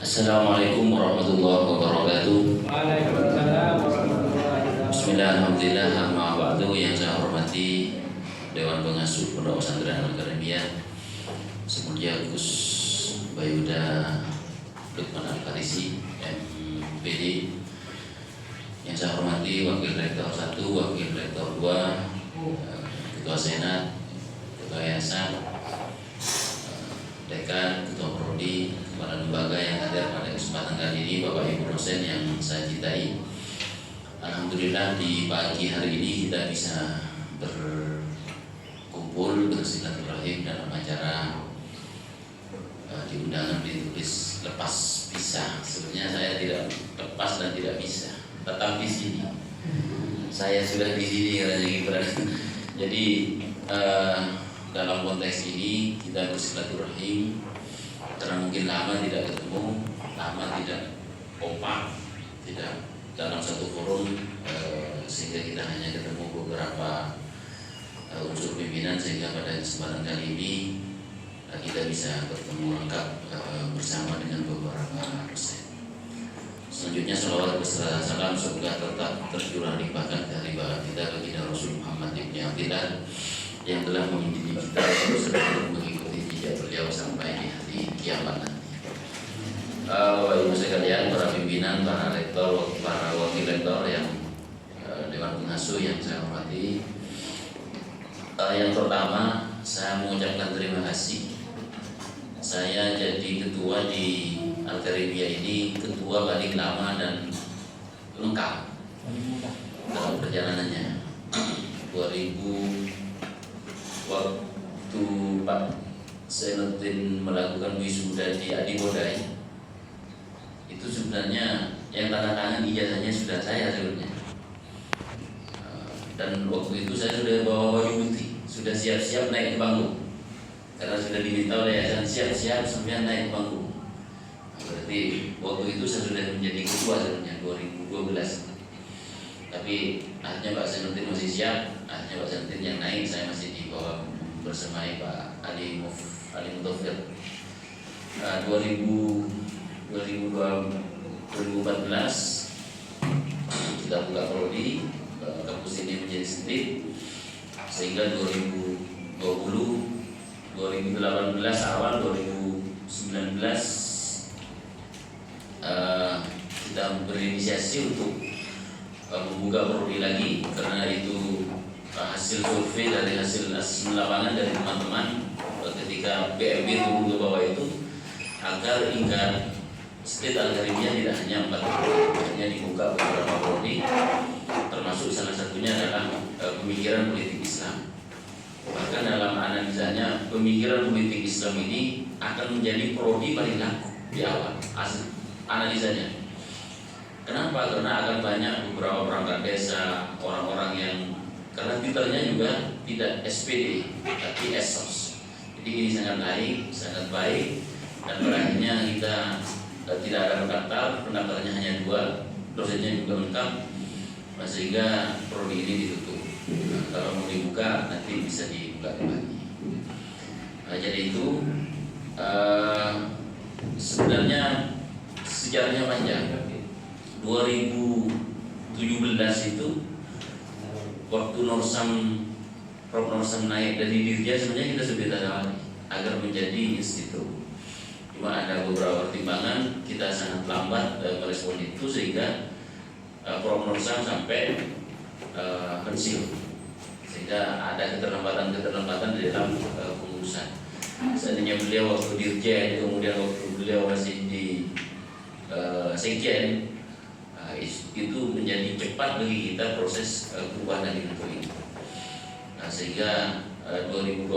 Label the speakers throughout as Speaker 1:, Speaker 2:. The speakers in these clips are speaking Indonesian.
Speaker 1: Assalamualaikum warahmatullahi wabarakatuh.
Speaker 2: Waalaikumsalam warahmatullahi wabarakatuh.
Speaker 1: Bismillahirrahmanirrahim. Amma ba'du. Yang saya hormati Dewan Pengasuh Pondok Pesantren Al-Karimiyah, Semulia Gus Bayuda Lukman Al-Farisi, MPD. Yang saya hormati Wakil Rektor 1, Wakil Rektor 2, Ketua Senat, Ketua Yayasan, Dekan, Ketua Prodi, kepala lembaga yang hadir pada kesempatan kali ini, Bapak Ibu dosen yang saya cintai. Alhamdulillah di pagi hari ini kita bisa berkumpul bersilaturahim dalam acara di undangan ditulis lepas pisah. Sebenarnya saya tidak lepas dan tidak bisa, tetap di sini. Saya sudah di sini katanya Gibran. Jadi dalam konteks ini kita bersilaturahim karena mungkin lama tidak ketemu, lama tidak kompak, tidak dalam satu forum, sehingga kita hanya ketemu beberapa unsur pimpinan, sehingga pada kesempatan kali ini kita bisa bertemu lengkap bersama dengan beberapa dosen. Selanjutnya salawat beserta salam semoga tetap tercurah limpahkan dari baginda kita baginda Rasul Muhammad ibn Abdillah yang telah mendidik kita terus mengikuti jejak beliau sampai di hari kiamat nanti. Bapak Ibu sekalian, para pimpinan, para rektor, para wakil rektor yang Dewan Pengasuh yang saya hormati. Yang pertama, saya mengucapkan terima kasih. Saya jadi ketua di Al-Karimiyah ini, ketua paling lama dan lengkap dalam perjalanannya. 2000 waktu Pak Senutin melakukan wisuda di Adibodai, itu sebenarnya yang tanda tangan ijazahnya sudah saya sebenarnya. Dan waktu itu saya sudah bawa baju putih, sudah siap-siap naik ke panggung, karena sudah diminta oleh yayasan siap-siap sampai naik ke panggung. Berarti waktu itu saya sudah menjadi ketua sebenarnya 2012. Tapi akhirnya Pak Senutin masih siap, akhirnya Pak Senutin yang naik, saya masih di bawah bersemai Pak Ali Mutofir. 2014 kita buka prodi, kampus ini menjadi sendiri, sehingga 2020, 2018 awal 2019 kita berinisiasi untuk membuka prodi lagi, karena itu hasil survei dari hasil lapangan dari teman-teman ketika BMB turun ke bawah itu, agar hingga state Al-Karimiyah tidak hanya 4 prodi, hanya dibuka beberapa prodi, termasuk salah satunya adalah pemikiran politik Islam. Bahkan dalam analisanya, pemikiran politik Islam ini akan menjadi prodi paling laku di awal analisanya. Kenapa? Karena akan banyak beberapa perangkat desa, orang-orang yang karena titelnya juga tidak SPD tapi ESOS. Jadi ini sangat baik, dan berakhirnya kita tidak ada pendaftarnya hanya 2, dosennya juga lengkap, sehingga prodi ini ditutup. Kalau mau dibuka nanti bisa dibuka kembali. Jadi itu sebenarnya sejarahnya panjang. 2017 itu waktu Prof. Norsam naik dari Dirja, sebenarnya kita sudah tawari agar menjadi institut. Cuma ada beberapa pertimbangan, kita sangat lambat merespon itu, sehingga Prof. Norsam sampai pensiun, sehingga ada keterlambatan di dalam pengurusan. Seandainya beliau waktu Dirja, kemudian waktu beliau masih di Sekjen, itu menjadi cepat bagi kita proses perubahan dari bentuk ini. Sehingga 2020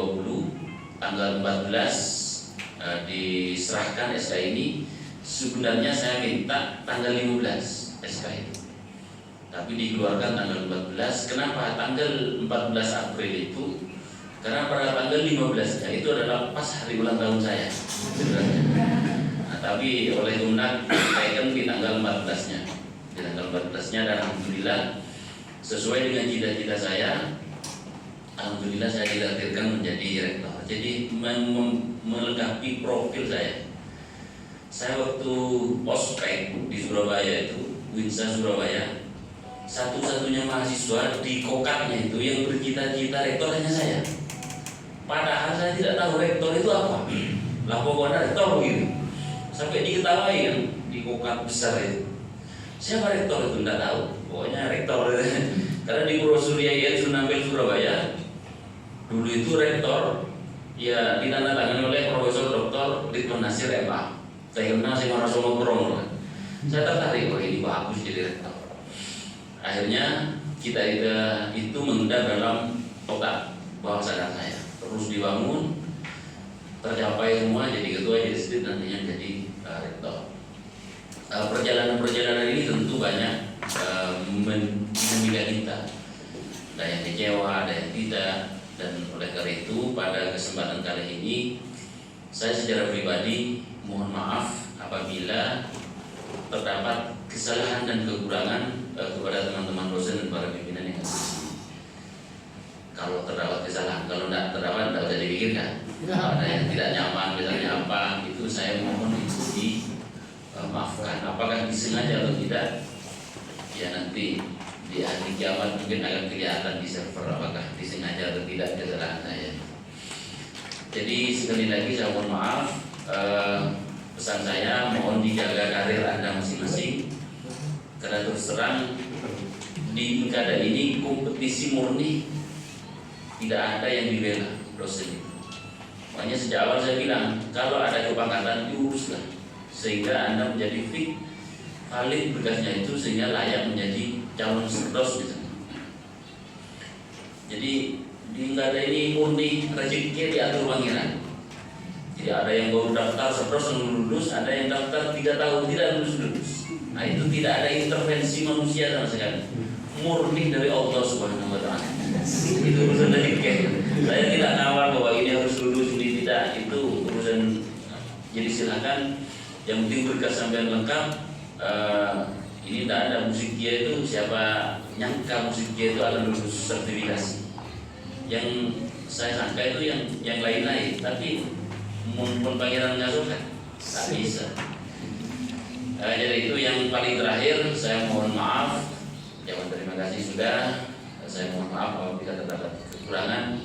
Speaker 1: tanggal 14 diserahkan SK ini. Sebenarnya saya minta tanggal 15 SK itu, tapi dikeluarkan tanggal 14. Kenapa tanggal 14 April itu? Karena pada tanggal 15-nya itu adalah pas hari ulang tahun saya sebenarnya. Tapi oleh Kemenag dikaitkan di tanggal 14-nya. Di tanggal 14-nya, dan alhamdulillah sesuai dengan cita-cita saya, alhamdulillah saya ditakdirkan menjadi rektor. Jadi melengkapi profil saya. Saya waktu ospek di Surabaya itu, Winsa Surabaya, satu-satunya mahasiswa di kokatnya itu yang bercita-cita rektor hanya saya. Padahal saya tidak tahu rektor itu apa. Lah pokoknya rektor gitu. Sampai diketawain kan di kokat besar itu. Siapa rektor itu tidak tahu. Pokoknya rektor. Karena di brosur Yayasan Sunampel Surabaya dulu itu rektor ya ditandatangani oleh Profesor Dr. Ridwan Nasir MA. Saya kenal saya merasa ngobrol. Saya tertarik, wah ini bagus jadi rektor. Akhirnya kita itu mengundang dalam otak bawah sadar saya. Terus dibangun, tercapai semua jadi ketua, jadi staf, nantinya jadi rektor. Perjalanan-perjalanan ini tentu banyak mendidik kita. Ada yang kecewa, ada yang tidak. Dan oleh karena itu pada kesempatan kali ini saya secara pribadi mohon maaf apabila terdapat kesalahan dan kekurangan kepada teman-teman dosen dan para pimpinan yang ada di sini. Kalau terdapat kesalahan, kalau tidak terdapat tidak usah dipikirkan. Kalau ada yang tidak nyaman, misalnya apa, itu saya mohon itu dimaafkan. Apakah disengaja atau tidak? Ya nanti di hari kiamat mungkin akan kelihatan di server apakah disengaja atau tidak kesalahan saya. Jadi sekali lagi saya mohon maaf. Pesan saya mohon dijaga karir Anda masing-masing. Karena terus terang di pilkada ini kompetisi murni, tidak ada yang dibela dosen itu. Makanya sejak awal saya bilang kalau ada kepangkatan diuruslah sehingga Anda menjadi fit, valid berkasnya itu sehingga layak menjadi calon sedos misalnya. Jadi di pilkada ini murni rezeki diatur pangeran. Jadi ada yang baru daftar sedos lulus, ada yang daftar 3 tahun tidak lulus. Nah itu tidak ada intervensi manusia sama sekali, murni dari Allah Subhanahu Wa Taala. Itu urusan rezeki. Saya tidak nawar bahwa ini harus lulus, ini tidak, itu urusan. Jadi silakan, yang penting berkas sampai lengkap. Ini tidak ada musiknya itu, siapa nyangka musiknya itu akan lulus sertifikasi. Yang saya sangka itu yang lain-lain, tapi mun pangeran nggak suka, tak bisa. Jadi itu yang paling terakhir, saya mohon maaf. Jangan terima kasih sudah. Saya mohon maaf apabila terdapat kekurangan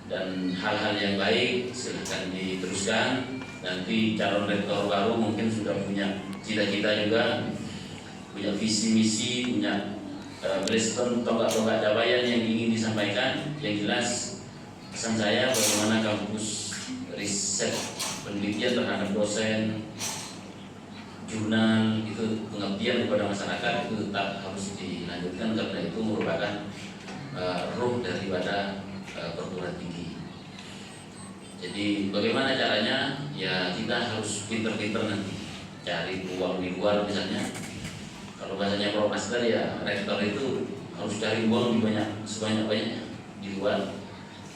Speaker 1: dan hal-hal yang baik silahkan diteruskan. Nanti calon rektor baru mungkin sudah punya cita-cita juga, punya visi misi, punya milestone tonggak-tonggak capaian yang ingin disampaikan. Yang jelas pesan saya bagaimana kampus riset penelitian terhadap dosen, jurnal itu pengabdian kepada masyarakat itu tetap harus dilanjutkan karena itu merupakan ruh daripada perguruan tinggi. Jadi bagaimana caranya? Ya kita harus pinter-pinter nanti cari uang di luar misalnya. Kalau bahasanya Prof. Master ya rektor itu harus cari uang di sebanyak-banyaknya di luar,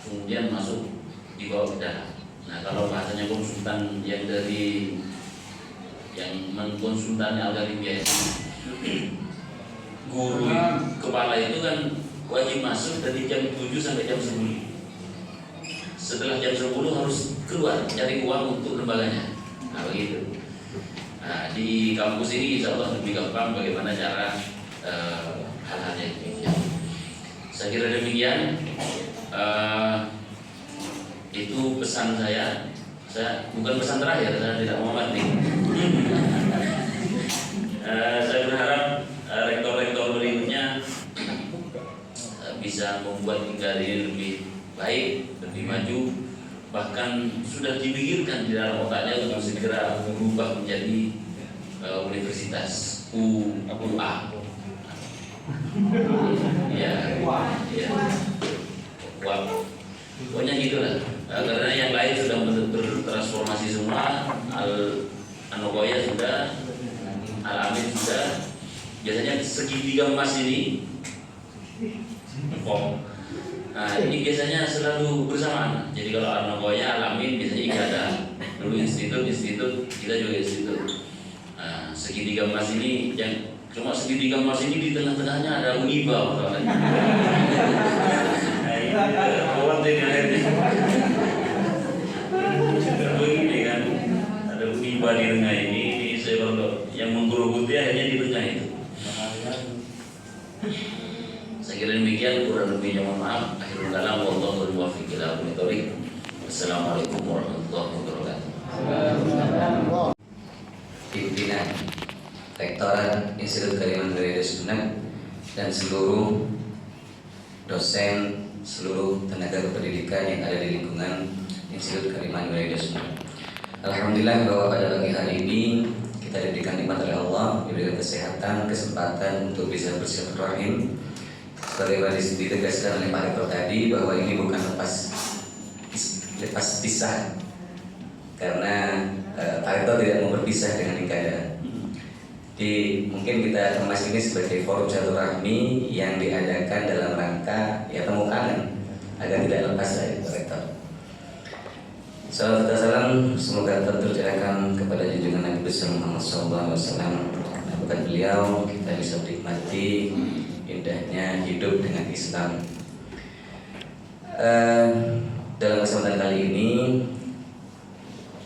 Speaker 1: kemudian masuk dibawa ke dalam. Nah kalau bahasanya konsultan yang dari mengkonsultannya algoritma biasa, guru kepala itu kan wajib masuk dari jam 7 sampai jam 10. Setelah jam 10 harus keluar cari uang untuk lembaganya. Nah begitu. Nah, di kampus ini insya Allah lebih gampang bagaimana cara hal-hal yang demikian. Saya kira demikian. Itu pesan saya. Saya bukan pesan terakhir, saya tidak mau mati. Saya berharap rektor-rektor berikutnya bisa membuat tinggal ini lebih baik, lebih maju, bahkan sudah dipikirkan di dalam otaknya untuk segera berubah menjadi universitas UA. Ya, pokoknya gitulah. Karena yang lain sudah bertransformasi semua. Anokoya sudah, Al-Amin sudah. Biasanya segitiga emas ini, nah ini biasanya selalu bersamaan. Jadi kalau Anokoya, Al-Amin biasanya ibadah. Dulu institut, kita juga institut. Nah, segitiga emas ini yang cuma segitiga emas ini di tengah-tengahnya ada Uniba. Awal begini kan, ada Uniba. jumpa di tengah ini saya baru yang menggerogoti akhirnya di tengah itu. Saya kira demikian, kurang lebihnya mohon maaf. Akhirul kalam wallahu muwaffiq ila aqwamit thoriq. Wassalamualaikum warahmatullahi wabarakatuh.
Speaker 3: Pimpinan Rektorat Institut Kaliman Hidayah Sunnah dan seluruh dosen, seluruh tenaga kependidikan yang ada di lingkungan Institut Kaliman Hidayah Sunnah. Alhamdulillah bahwa pada pagi hari ini kita diberikan nikmat oleh Allah, diberikan kesehatan, kesempatan untuk bisa bersilaturahim. Sebagaimana ditegaskan oleh Pak Rektor tadi bahwa ini bukan lepas pisah, karena Pak Rektor tidak mau berpisah dengan Ikada. Jadi mungkin kita kemas ini sebagai forum silaturahmi yang diadakan dalam rangka ya temu kangen agar tidak lepas dari Pak Rektor. Salawat dan salam semoga tercurahkan kepada junjungan Nabi besar Muhammad SAW. Nah, bukan beliau kita bisa menikmati indahnya hidup dengan Islam. Dalam kesempatan kali ini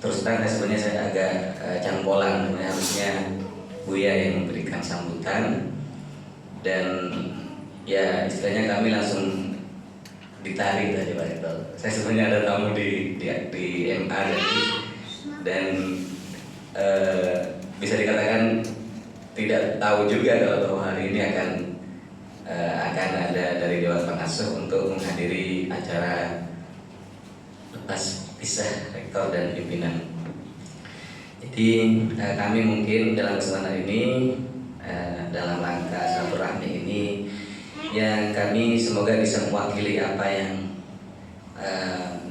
Speaker 3: terus terang sebenarnya saya agak cangkolan, harusnya Buya yang memberikan sambutan dan ya istilahnya kami langsung ditarik tadi Pak Rektor. Saya sebenarnya ada tamu di MA dan bisa dikatakan tidak tahu juga kalau hari ini akan ada dari Dewan Pengasuh untuk menghadiri acara lepas pisah Rektor dan pimpinan. Jadi kami mungkin dalam kesempatan ini dalam rangka silaturahmi ini yang kami semoga bisa mewakili apa yang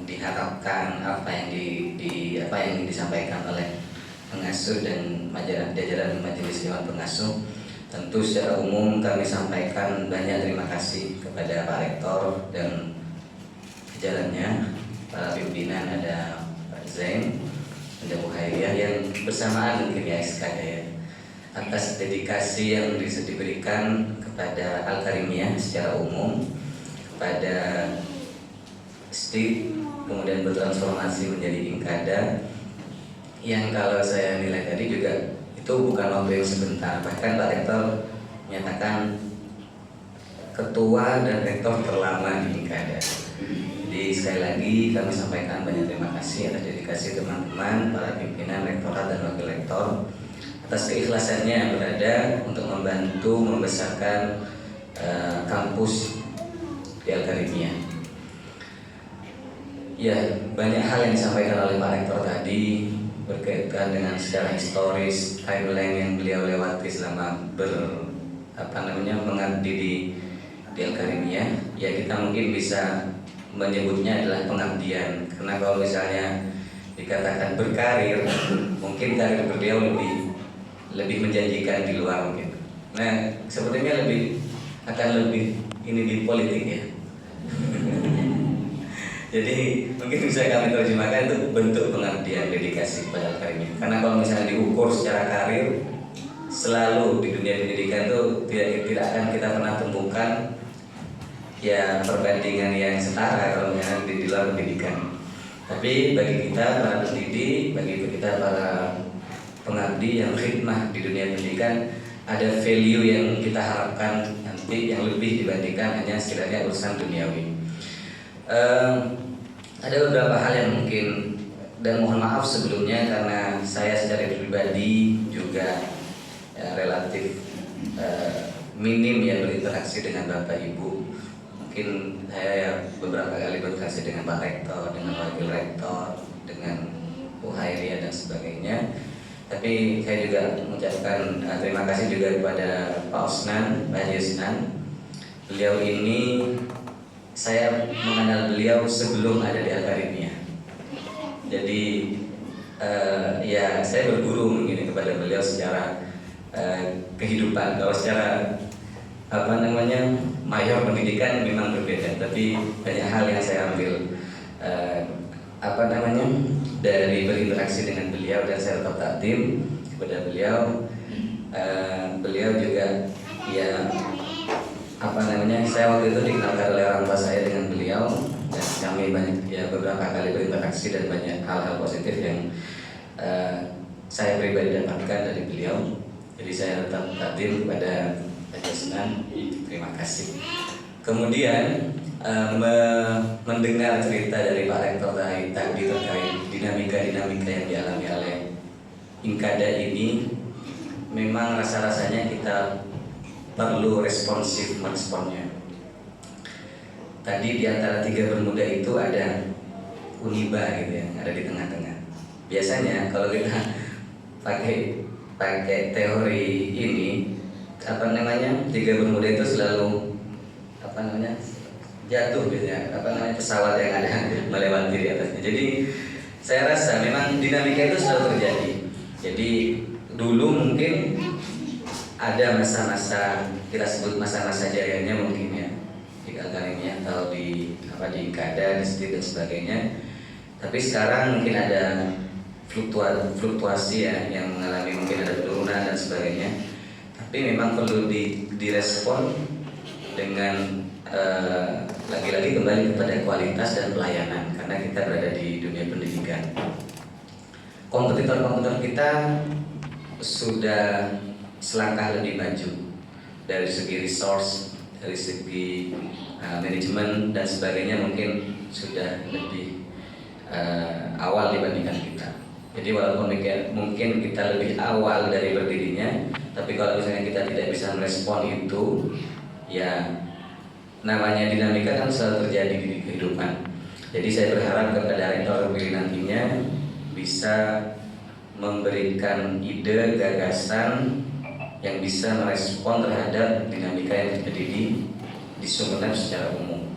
Speaker 3: diharapkan, apa yang disampaikan oleh pengasuh dan jajaran majelis Dewan Pengasuh. Tentu secara umum kami sampaikan banyak terima kasih kepada Pak Rektor dan jajarannya, para pimpinan, ada Pak Zain, ada Bu Hairiyah yang bersamaan mungkin ya SKD ya, atas dedikasi yang diberikan kepada Al-Karimiyah secara umum, kepada STIP, kemudian bertransformasi menjadi Inkada, yang kalau saya nilai tadi juga itu bukan waktu yang sebentar. Bahkan Pak Rektor menyatakan ketua dan rektor terlama di Inkada. Jadi sekali lagi kami sampaikan banyak terima kasih atas dedikasi teman-teman, para pimpinan rektorat dan wakil rektor, atas keikhlasannya berada untuk membantu membesarkan kampus di Al-Karimiyah. Ya, banyak hal yang disampaikan oleh Pak Rektor tadi berkaitan dengan secara historis, timeline yang beliau lewati selama mengabdi di Al-Karimiyah. Ya, kita mungkin bisa menyebutnya adalah pengabdian, karena kalau misalnya dikatakan berkarir, mungkin karir beliau lebih menjanjikan di luar mungkin. Nah, sepertinya akan lebih ini di politik ya. Jadi mungkin bisa kami terjemahkan itu bentuk pengabdian, dedikasi kepada Al-Karimiyah. Karena kalau misalnya diukur secara karir, selalu di dunia pendidikan itu tidak akan kita pernah temukan ya perbandingan yang setara kalau misalnya di luar pendidikan. Tapi bagi kita para pendidik, bagi kita para pengabdi yang khidmah di dunia pendidikan, ada value yang kita harapkan nanti yang lebih dibandingkan hanya sekiranya urusan duniawi. Ada beberapa hal yang mungkin, dan mohon maaf sebelumnya karena saya secara pribadi juga relatif minim ya berinteraksi dengan Bapak Ibu. Mungkin saya beberapa kali berinteraksi dengan Pak Rektor, dengan Wakil Rektor, dengan Bu Hairiyah dan sebagainya. Tapi saya juga mengucapkan terima kasih juga kepada Pak Osnan, Pak Haji Osnan. Beliau ini saya mengenal beliau sebelum ada di Al-Karimiyah. Jadi ya saya berguru mungkin kepada beliau secara kehidupan. Kalau secara mayor pendidikan memang berbeda, tapi banyak hal yang saya ambil dari berinteraksi dengan beliau, dan saya tetap takdim kepada beliau. Beliau juga ya saya waktu itu dikenalkan oleh orang tua saya dengan beliau, dan kami banyak ya beberapa kali berinteraksi dan banyak hal-hal positif yang saya pribadi dapatkan dari beliau. Jadi saya tetap takdim kepada Pak Jasnan. Terima kasih. Kemudian mendengar cerita dari Pak Rektor tadi terkait dinamika-dinamika yang dialami oleh Inkada ini, memang rasa-rasanya kita perlu responsif meresponnya. Tadi di antara tiga bermuda itu ada Uniba gitu ya, ada di tengah-tengah. Biasanya kalau kita pakai teori ini, tiga bermuda itu selalu jatuh biasanya, pesawat yang ada melewati di atasnya. Jadi saya rasa memang dinamika itu selalu terjadi. Jadi dulu mungkin ada masa-masa, kita sebut masa-masa jayanya mungkin ya, di Akademia atau di Inkada, di STI dan sebagainya. Tapi sekarang mungkin ada fluktuasi ya, yang mengalami mungkin ada penurunan dan sebagainya. Tapi memang perlu direspon dengan lagi-lagi kembali kepada kualitas dan pelayanan, karena kita berada di dunia pendidikan. Kompetitor-kompetitor kita sudah selangkah lebih maju dari segi resource, dari segi manajemen dan sebagainya, mungkin sudah lebih awal dibandingkan kita. Jadi walaupun mungkin kita lebih awal dari berdirinya, tapi kalau misalnya kita tidak bisa merespon itu, ya namanya dinamika kan selalu terjadi di kehidupan. Jadi saya berharap kepada rektor terpilih nantinya bisa memberikan ide, gagasan yang bisa merespon terhadap dinamika yang terjadi di Sumeneb secara umum.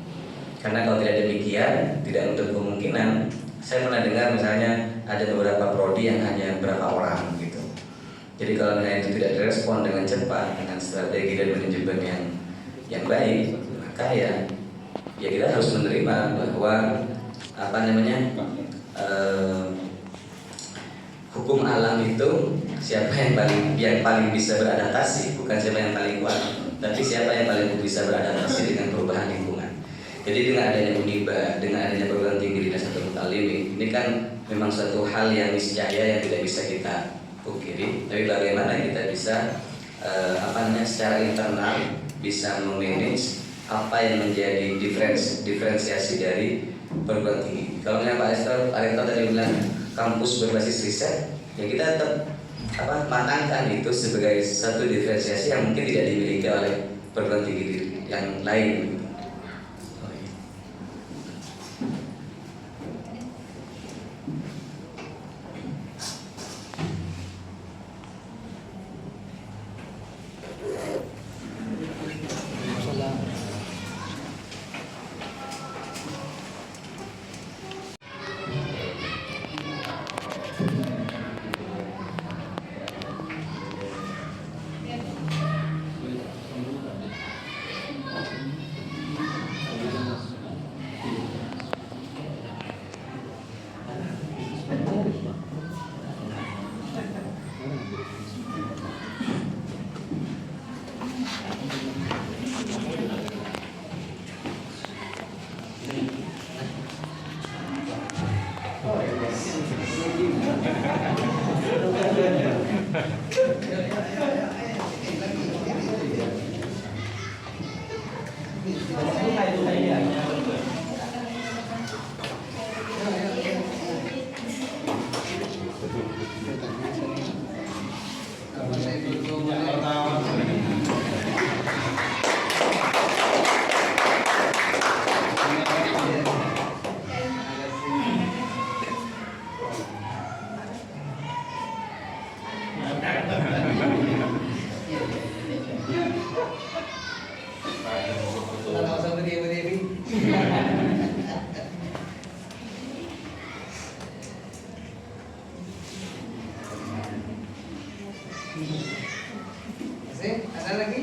Speaker 3: Karena kalau tidak demikian, tidak untuk kemungkinan. Saya pernah dengar misalnya ada beberapa prodi yang hanya berapa orang gitu. Jadi kalau misalnya itu tidak direspon dengan cepat, dengan strategi dan manajemen yang baik, maka ya kita harus menerima bahwa hukum alam itu siapa yang paling bisa beradaptasi, bukan siapa yang paling kuat, tapi siapa yang paling bisa beradaptasi dengan perubahan lingkungan. Jadi dengan adanya Uniba, dengan adanya perguruan tinggi di Nahdlatul Muta'allimin, ini kan memang suatu hal yang niscaya yang tidak bisa kita pungkiri. Tapi bagaimana kita bisa secara internal bisa memanage apa yang menjadi diferensiasi dari perguruan tinggi. Kalau misalnya Pak Rektor tadi bilang kampus berbasis riset, ya kita tetap matangkan itu sebagai satu diferensiasi yang mungkin tidak dimiliki oleh perguruan tinggi yang lain.
Speaker 4: Masih? Ada lagi?